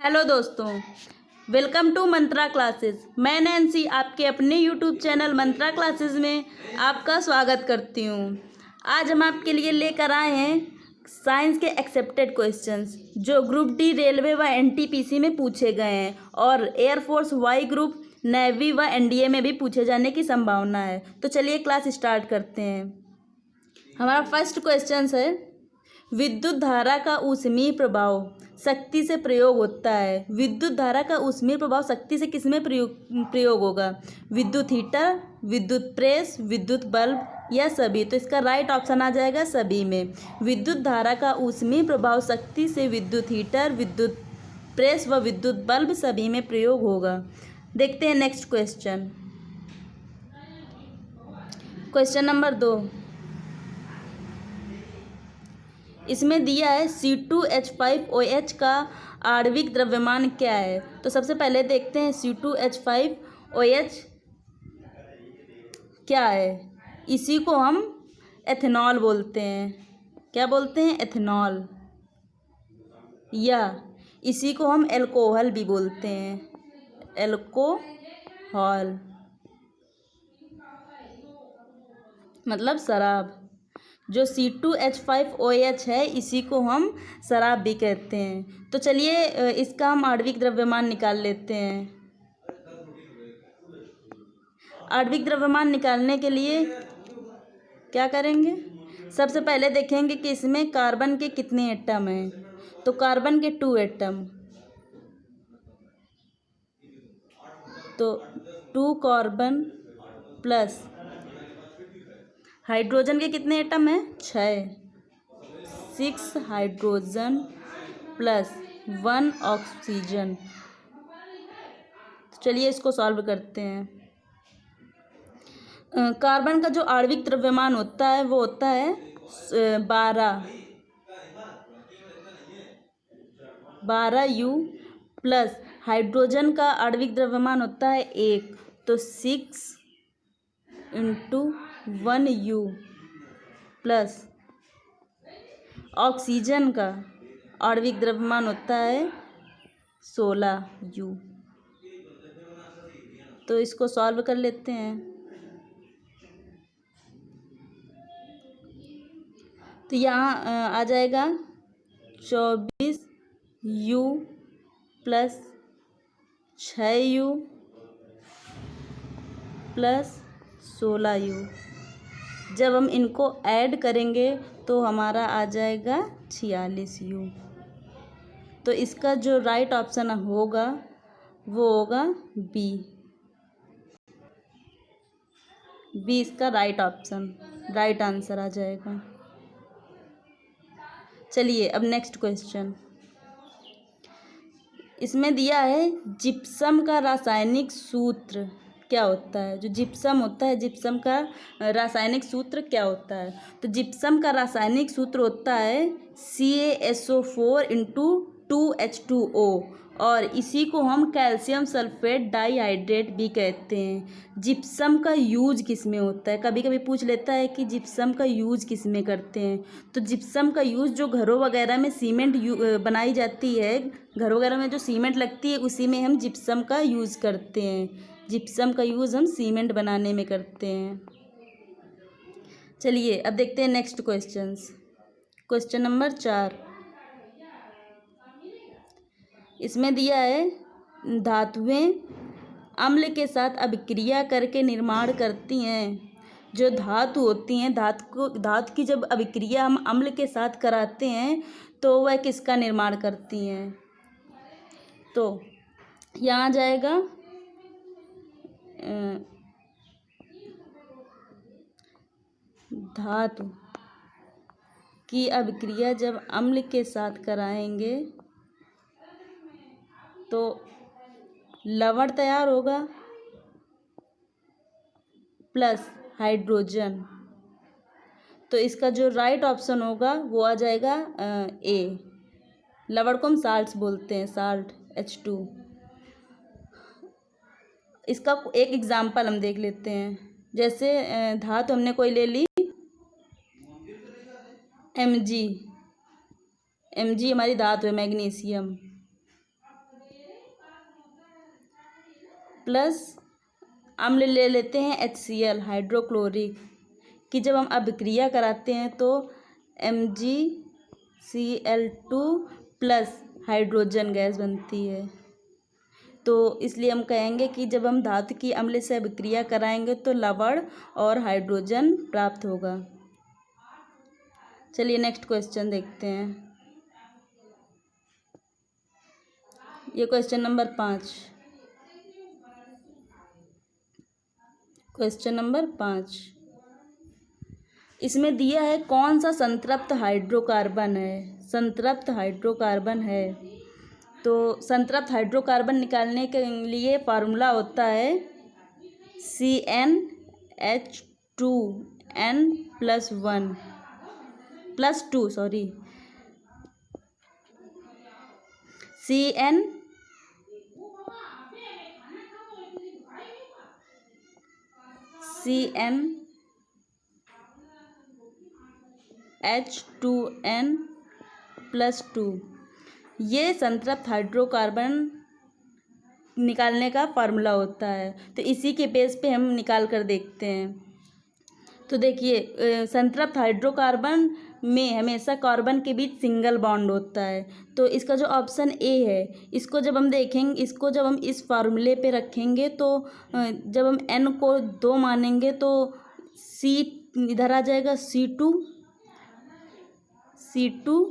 Hello दोस्तों, welcome to Mantra classes. मैं Nancy आपके अपने यूट्यूब चैनल मंत्रा क्लासेस में आपका स्वागत करती हूँ। आज हम आपके लिए लेकर आए हैं साइंस के एक्सेप्टेड क्वेश्चंस जो ग्रुप डी रेलवे व एनटीपीसी में पूछे गए हैं और एयरफोर्स वाई ग्रुप नेवी व एनडीए में भी पूछे जाने की संभावना है। तो चलिए क्लास स्टार्ट करते हैं। हमारा फर्स्ट क्वेश्चन है, विद्युत धारा का ऊष्मीय प्रभाव शक्ति से प्रयोग होता है। विद्युत धारा का ऊष्मीय प्रभाव शक्ति से किसमें प्रयोग होगा? विद्युत हीटर, विद्युत प्रेस, विद्युत बल्ब या सभी। तो इसका राइट ऑप्शन आ जाएगा सभी में। विद्युत धारा का ऊष्मीय प्रभाव शक्ति से विद्युत हीटर, विद्युत प्रेस व विद्युत बल्ब सभी में प्रयोग होगा। देखते हैं नेक्स्ट क्वेश्चन। क्वेश्चन नंबर 2, इसमें दिया है C2H5OH का आणविक द्रव्यमान क्या है। तो सबसे पहले देखते हैं C2H5OH क्या है। इसी को हम एथेनॉल बोलते हैं। क्या बोलते हैं? एथेनॉल। या इसी को हम एल्कोहल भी बोलते हैं। एल्कोहल मतलब शराब। जो C2H5OH है इसी को हम शराब भी कहते हैं। तो चलिए इसका हम आणविक द्रव्यमान निकाल लेते हैं। आणविक द्रव्यमान निकालने के लिए क्या करेंगे? सबसे पहले देखेंगे कि इसमें कार्बन के कितने एटम हैं। तो कार्बन के 2 एटम, तो 2 कार्बन प्लस हाइड्रोजन के कितने एटम हैं? 6 हाइड्रोजन प्लस 1 ऑक्सीजन। चलिए इसको सॉल्व करते हैं। कार्बन का जो आणविक द्रव्यमान होता है वो होता है 12U प्लस हाइड्रोजन का आणविक द्रव्यमान होता है 1, तो 6 × 1U प्लस ऑक्सीजन का आणविक द्रव्यमान होता है 16U। तो इसको सॉल्व कर लेते हैं। तो यहाँ आ जाएगा 24U plus 6U plus 16U। जब हम इनको ऐड करेंगे तो हमारा आ जाएगा 46U। तो इसका जो राइट ऑप्शन होगा वो होगा बी। इसका राइट आंसर आ जाएगा। चलिए अब नेक्स्ट क्वेश्चन। इसमें दिया है जिप्सम का रासायनिक सूत्र क्या होता है। जो जिप्सम होता है, जिप्सम का रासायनिक सूत्र क्या होता है? तो जिप्सम का रासायनिक सूत्र होता है CaSO4 × 2H2O और इसी को हम कैल्शियम सल्फेट डाइहाइड्रेट भी कहते हैं। जिप्सम का यूज किस में होता है? कभी कभी पूछ लेता है कि जिप्सम का यूज किस में करते हैं। तो जिप्सम का यूज जो घरों वगैरह में सीमेंट बनाई जाती है, घरों वगैरह में जो सीमेंट लगती है उसी में हम जिप्सम का यूज़ करते हैं। जिप्सम का यूज़ हम सीमेंट बनाने में करते हैं। चलिए अब देखते हैं नेक्स्ट क्वेश्चंस। क्वेश्चन नंबर 4, इसमें दिया है धातुएं अम्ल के साथ अभिक्रिया करके निर्माण करती हैं। जो धातु होती हैं, धातु की जब अभिक्रिया हम अम्ल के साथ कराते हैं तो वह किसका निर्माण करती हैं? तो यहाँ आ जाएगा धातु की अभिक्रिया जब अम्ल के साथ कराएंगे तो लवण तैयार होगा प्लस हाइड्रोजन। तो इसका जो राइट ऑप्शन होगा वो आ जाएगा ए। लवण को हम साल्ट्स बोलते हैं, साल्ट H2। इसका एक एग्जाम्पल हम देख लेते हैं। जैसे धातु हमने कोई ले ली Mg हमारी धातु है, मैग्नीशियम। प्लस अम्ल ले लेते हैं HCl हाइड्रोक्लोरिक कि जब हम अभिक्रिया कराते हैं तो MgCl2 प्लस हाइड्रोजन गैस बनती है। तो इसलिए हम कहेंगे कि जब हम धातु की अम्ल से अभिक्रिया कराएंगे तो लवण और हाइड्रोजन प्राप्त होगा। चलिए नेक्स्ट क्वेश्चन देखते हैं। ये क्वेश्चन नंबर 5। क्वेश्चन नंबर 5 इसमें दिया है कौन सा संतृप्त हाइड्रोकार्बन है। संतृप्त हाइड्रोकार्बन है तो संतृप्त हाइड्रोकार्बन निकालने के लिए फार्मूला होता है CnH2n+2 सॉरी CnH2n+2 ये संतृप्त हाइड्रोकार्बन निकालने का फार्मूला होता है। तो इसी के बेस पे हम निकाल कर देखते हैं। तो देखिए संतृप्त हाइड्रोकार्बन में हमेशा कार्बन के बीच सिंगल बॉन्ड होता है। तो इसका जो ऑप्शन ए है इसको जब हम देखेंगे, इसको जब हम इस फार्मूले पे रखेंगे तो जब हम n को 2 मानेंगे तो C इधर आ जाएगा C2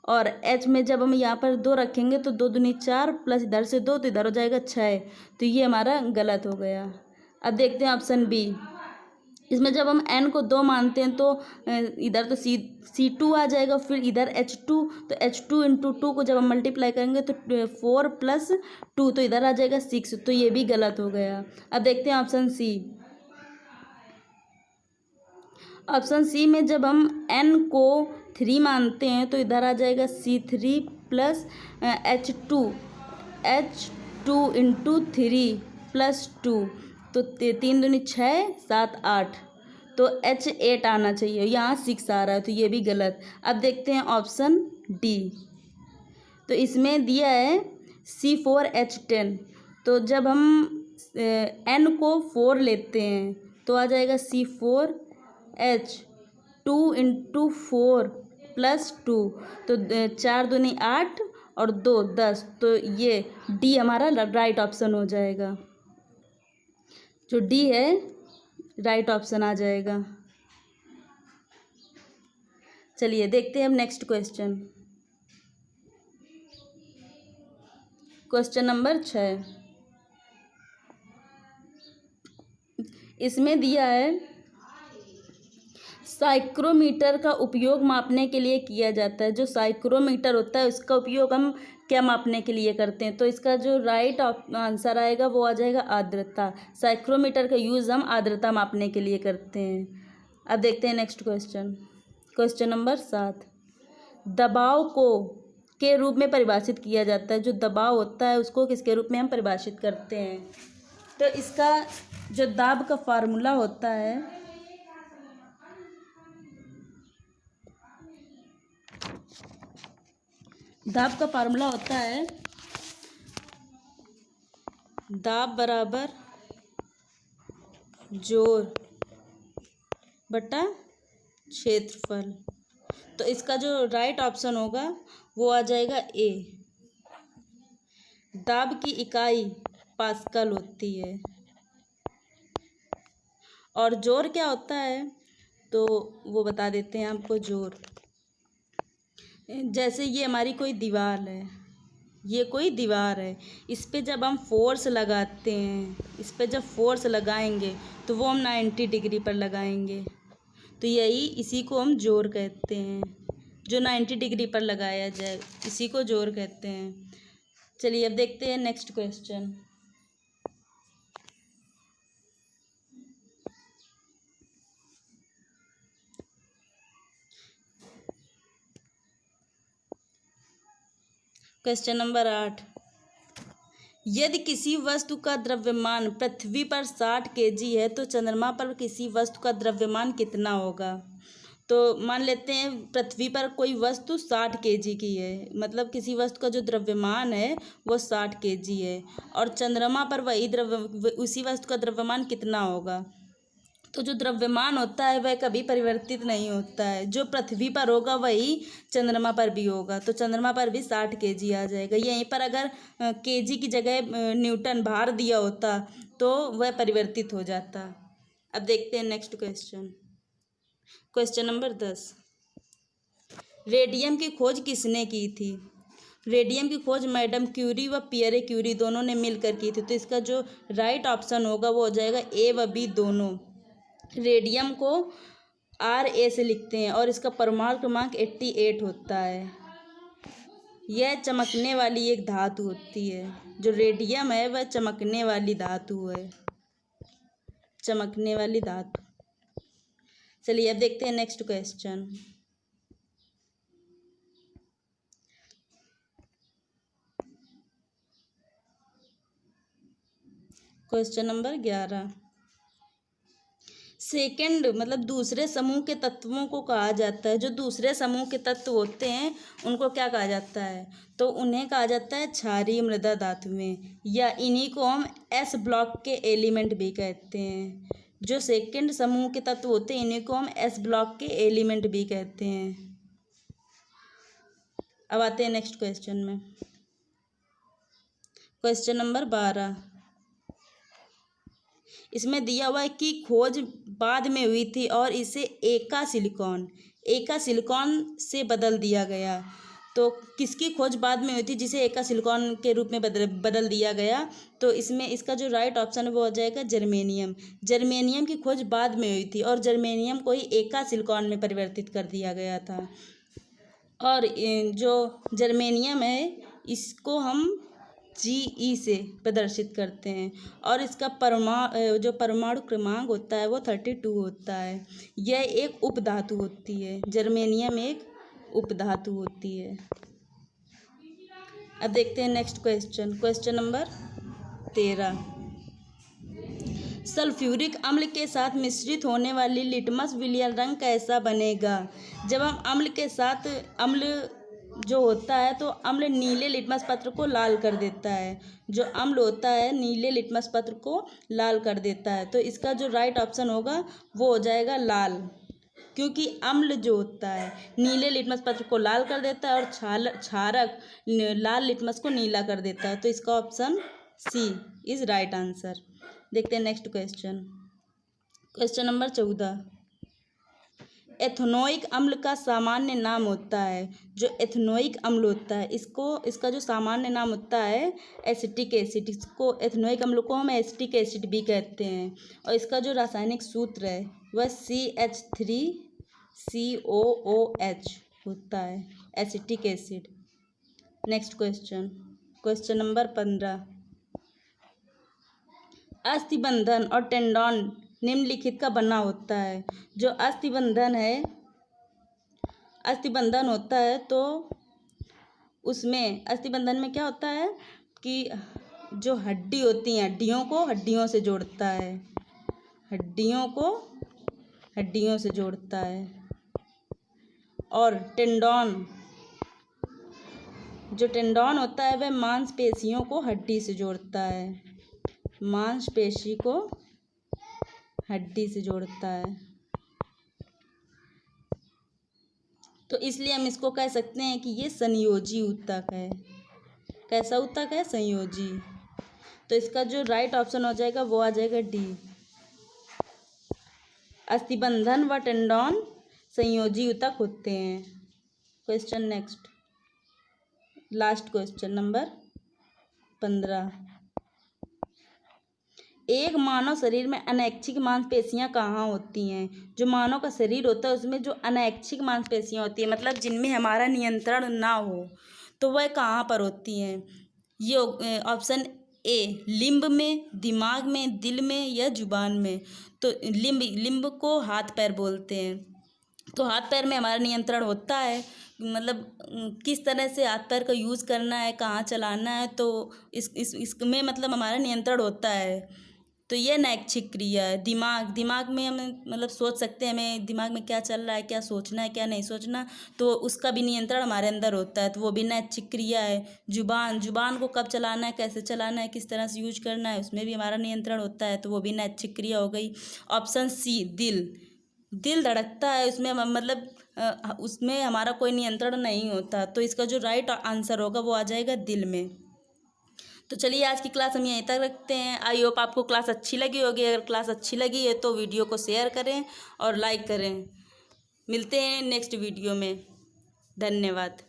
और H में जब हम यहाँ पर 2 रखेंगे तो 2 दूनी 4 प्लस इधर से 2 तो इधर हो जाएगा 6। तो ये हमारा गलत हो गया। अब देखते हैं ऑप्शन बी। इसमें जब हम n को 2 मानते हैं तो इधर तो C2 आ जाएगा, फिर इधर H2 तो H2 इंटू 2 को जब हम मल्टीप्लाई करेंगे तो 4 + 2 तो इधर आ जाएगा 6। तो ये भी गलत हो गया। अब देखते हैं ऑप्शन सी। ऑप्शन सी में जब हम n को 3 मानते हैं तो इधर आ जाएगा C3 प्लस H2 इंटू 3 + 2 तो 3 दूनी 6 7 8 तो H8 आना चाहिए, यहाँ 6 आ रहा है तो ये भी गलत। अब देखते हैं ऑप्शन डी। तो इसमें दिया है C4H10 तो जब हम n को 4 लेते हैं तो आ जाएगा C4H2 इंटू 4 + 2 तो 4 दूनी 8 और 2 10 तो ये डी हमारा राइट ऑप्शन हो जाएगा। जो डी है राइट ऑप्शन आ जाएगा। चलिए देखते हैं हम नेक्स्ट क्वेश्चन। क्वेश्चन नंबर 6 इसमें दिया है साइक्रोमीटर का उपयोग मापने के लिए किया जाता है। जो साइक्रोमीटर होता है उसका उपयोग हम क्या मापने के लिए करते हैं। तो इसका जो राइट आंसर आएगा वो आ जाएगा आर्द्रता। साइक्रोमीटर का यूज़ हम आर्द्रता मापने के लिए करते हैं। अब देखते हैं नेक्स्ट क्वेश्चन। क्वेश्चन नंबर 7 दबाव को के रूप में परिभाषित किया जाता है। जो दबाव होता है उसको किसके रूप में हम परिभाषित करते हैं। तो इसका जो दाब का फार्मूला होता है दाब का फार्मूला होता है दाब बराबर जोर बटा क्षेत्रफल। तो इसका जो राइट ऑप्शन होगा वो आ जाएगा ए। दाब की इकाई पास्कल होती है। और जोर क्या होता है तो वो बता देते हैं आपको। जोर जैसे ये हमारी कोई दीवार है, ये कोई दीवार है, इस पे जब हम फोर्स लगाते हैं, इस पे जब फोर्स लगाएंगे तो वो हम 90 डिग्री पर लगाएंगे। तो यही इसी को हम जोर कहते हैं। जो 90 डिग्री पर लगाया जाए इसी को जोर कहते हैं। चलिए अब देखते हैं नेक्स्ट क्वेश्चन। क्वेश्चन नंबर 8 यदि किसी वस्तु का द्रव्यमान पृथ्वी पर 60 kg है तो चंद्रमा पर किसी वस्तु का द्रव्यमान कितना होगा। तो मान लेते हैं पृथ्वी पर कोई वस्तु 60 kg की है, मतलब किसी वस्तु का जो द्रव्यमान है वो 60 kg है, और चंद्रमा पर उसी वस्तु का द्रव्यमान कितना होगा। तो जो द्रव्यमान होता है वह कभी परिवर्तित नहीं होता है, जो पृथ्वी पर होगा वही चंद्रमा पर भी होगा। तो चंद्रमा पर भी 60 kg आ जाएगा। यहीं पर अगर kg की जगह न्यूटन भार दिया होता तो वह परिवर्तित हो जाता। अब देखते हैं next question. Question number 10, radium की खोज किसने की थी। रेडियम की खोज मैडम क्यूरी व पियरे क्यूरी दोनों ने मिलकर की थी। तो इसका जो राइट ऑप्शन होगा वो हो जाएगा ए व बी दोनों। रेडियम को Ra से लिखते हैं और इसका परमाणु क्रमांक 88 होता है। यह चमकने वाली एक धातु होती है। जो रेडियम है वह चमकने वाली धातु है, चमकने वाली धातु। चलिए अब देखते हैं next question. Question number 11, second मतलब दूसरे समूह के तत्वों को कहा जाता है। जो दूसरे समूह के तत्व होते हैं उनको क्या कहा जाता है, तो उन्हें कहा जाता है क्षारीय मृदा धातुएं, या इन्हीं को हम एस ब्लॉक के एलिमेंट भी कहते हैं। जो सेकेंड समूह के तत्व होते हैं इन्हीं को हम एस ब्लॉक के एलिमेंट भी कहते हैं। अब आते हैं नेक्स्ट क्वेश्चन में। क्वेश्चन नंबर 12, इसमें दिया हुआ है कि खोज बाद में हुई थी और इसे एका सिलिकॉन से बदल दिया गया। तो किसकी खोज बाद में हुई थी जिसे एका सिलिकॉन के रूप में बदल दिया गया। तो इसमें इसका जो राइट ऑप्शन है वो हो जाएगा जर्मेनियम। जर्मेनियम की खोज बाद में हुई थी और जर्मेनियम को ही एका सिलिकॉन में परिवर्तित कर दिया गया था। और जो जर्मेनियम है इसको हम Ge से प्रदर्शित करते हैं और इसका जो परमाणु क्रमांक होता है वो 32 होता है। यह एक उपधातु होती है। जर्मेनियम एक उपधातु होती है। अब देखते हैं next question. Question number 13, sulphuric अम्ल के साथ मिश्रित होने वाली लिटमस विलियन रंग कैसा बनेगा। जब हम अम्ल के साथ जो होता है तो अम्ल नीले लिटमस पत्र को लाल कर देता है। जो अम्ल होता है नीले लिटमस पत्र को लाल कर देता है। तो इसका जो राइट ऑप्शन होगा वो हो जाएगा लाल, क्योंकि अम्ल जो होता है नीले लिटमस पत्र को लाल कर देता है और क्षारक लाल लिटमस को नीला कर देता है। तो इसका option C is right answer. देखते हैं next question. Question number 14, ethanoic अम्ल का सामान्य नाम होता है। जो एथेनोइक अम्ल होता है इसका जो सामान्य नाम होता है एसिटिक एसिड। इसको एथेनोइक अम्ल को हम एसिटिक एसिड भी कहते हैं। और इसका जो रासायनिक सूत्र है वह CH3COOH होता है, acetic acid. Next question. Question number 15, अस्थिबंधन और टेंडन निम्नलिखित का बना होता है। जो अस्थिबंधन होता है तो उसमें अस्थिबंधन में क्या होता है कि जो हड्डी होती हैं हड्डियों को हड्डियों से जोड़ता है, हड्डियों को हड्डियों से जोड़ता है। और जो टेंडन होता है वह मांसपेशियों को हड्डी से जोड़ता है, मांसपेशी को हड्डी से जोड़ता है। तो इसलिए हम इसको कह सकते हैं कि ये संयोजी ऊतक है। कैसा ऊतक है? संयोजी। तो इसका जो राइट ऑप्शन हो जाएगा वो आ जाएगा डी। अस्थिबंधन व टेंडन संयोजी ऊतक होते हैं। Question next, last question number 15, एक मानव शरीर में अनैच्छिक मांसपेशियां कहाँ होती हैं। जो मानव का शरीर होता है उसमें जो अनैच्छिक मांसपेशियां होती हैं मतलब जिनमें हमारा नियंत्रण ना हो, तो वह कहाँ पर होती हैं। ये ऑप्शन ए लिम्ब में, दिमाग में, दिल में या जुबान में। तो लिम्ब को हाथ पैर बोलते हैं। तो हाथ पैर में हमारा नियंत्रण होता है, मतलब किस तरह से हाथ पैर का यूज़ करना है, कहाँ चलाना है, तो इसमें मतलब हमारा नियंत्रण होता है। तो ये नैच्छिक क्रिया है। दिमाग में हम मतलब सोच सकते हैं, हमें दिमाग में क्या चल रहा है, क्या सोचना है, क्या नहीं सोचना, तो उसका भी नियंत्रण हमारे अंदर होता है, तो वो भी नैच्छिक क्रिया है। जुबान को कब चलाना है, कैसे चलाना है, किस तरह से यूज करना है, उसमें भी हमारा नियंत्रण होता है, तो वो भी नैच्छिक क्रिया हो गई। ऑप्शन सी, दिल धड़कता है, उसमें मतलब उसमें हमारा कोई नियंत्रण नहीं होता, तो इसका जो राइट आंसर होगा वो आ जाएगा दिल में। तो चलिए आज की क्लास हम यहीं तक रखते हैं। आई होप आपको क्लास अच्छी लगी होगी। अगर क्लास अच्छी लगी है तो वीडियो को शेयर करें और लाइक करें। मिलते हैं नेक्स्ट वीडियो में। धन्यवाद।